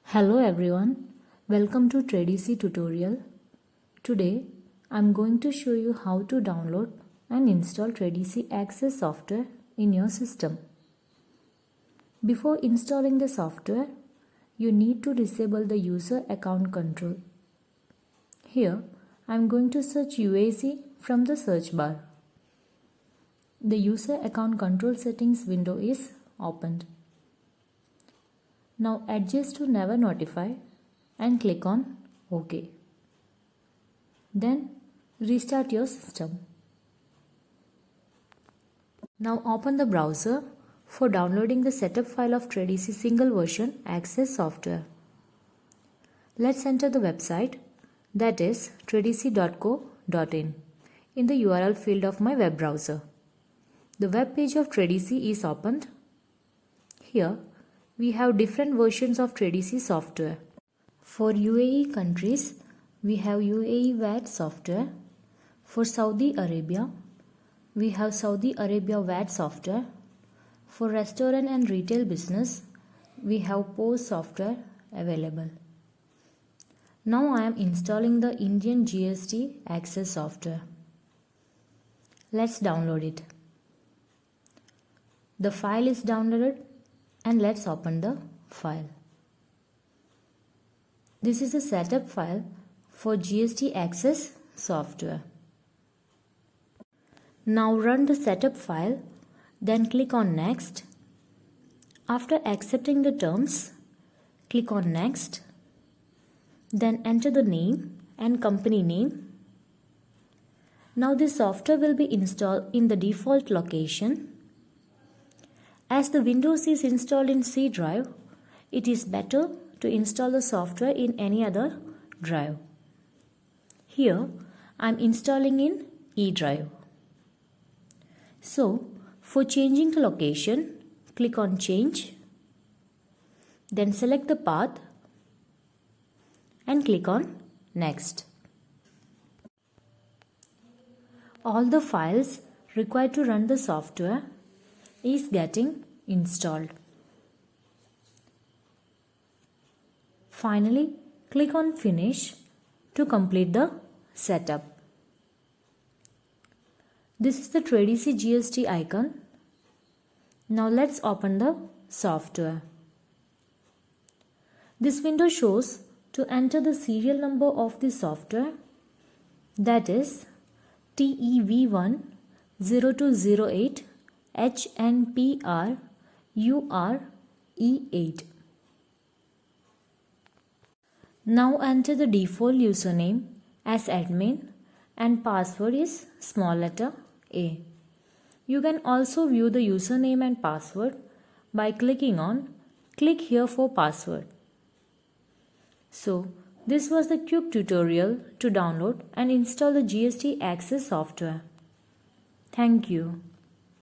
Hello everyone, welcome to Tradeasy tutorial. Today I'm going to show you how to download and install Tradeasy Gst software in your system. Before installing the software, you need to disable the user account control. Here I'm going to search UAC from the search bar. The user account control settings window is opened. Now adjust to never notify and click on OK. Then restart your system. Now open the browser for downloading the setup file of Tradeasy single version Gst software. Let's enter the website, that is tradeasy.co.in, in the URL field of my web browser. The web page of Tradeasy is opened. Here we have different versions of Tradeasy software. For UAE countries, we have UAE VAT software. For Saudi Arabia, we have Saudi Arabia VAT software. For restaurant and retail business, we have POS software available. Now I am installing the Indian GST Gst software. Let's download it. The file is downloaded. And let's open the file. This is a setup file for GST Gst software. Now run the setup file, then click on Next. After accepting the terms, click on Next. Then enter the name and company name. Now this software will be installed in the default location. As the Windows is installed in C drive, it is better to install the software in any other drive. Here, I am installing in E drive. So, for changing the location, click on Change. Then select the path and click on Next. All the files required to run the software is getting installed. Finally, click on Finish to complete the setup. This is the Tradeasy Gst icon. Now let's open the software. This window shows to enter the serial number of the software, that is TEV10208 HNPRURE8. Now enter the default username as admin and password is small letter A. You can also view the username and password by clicking on Click here for password. So, this was the quick tutorial to download and install the GST Gst software. Thank you.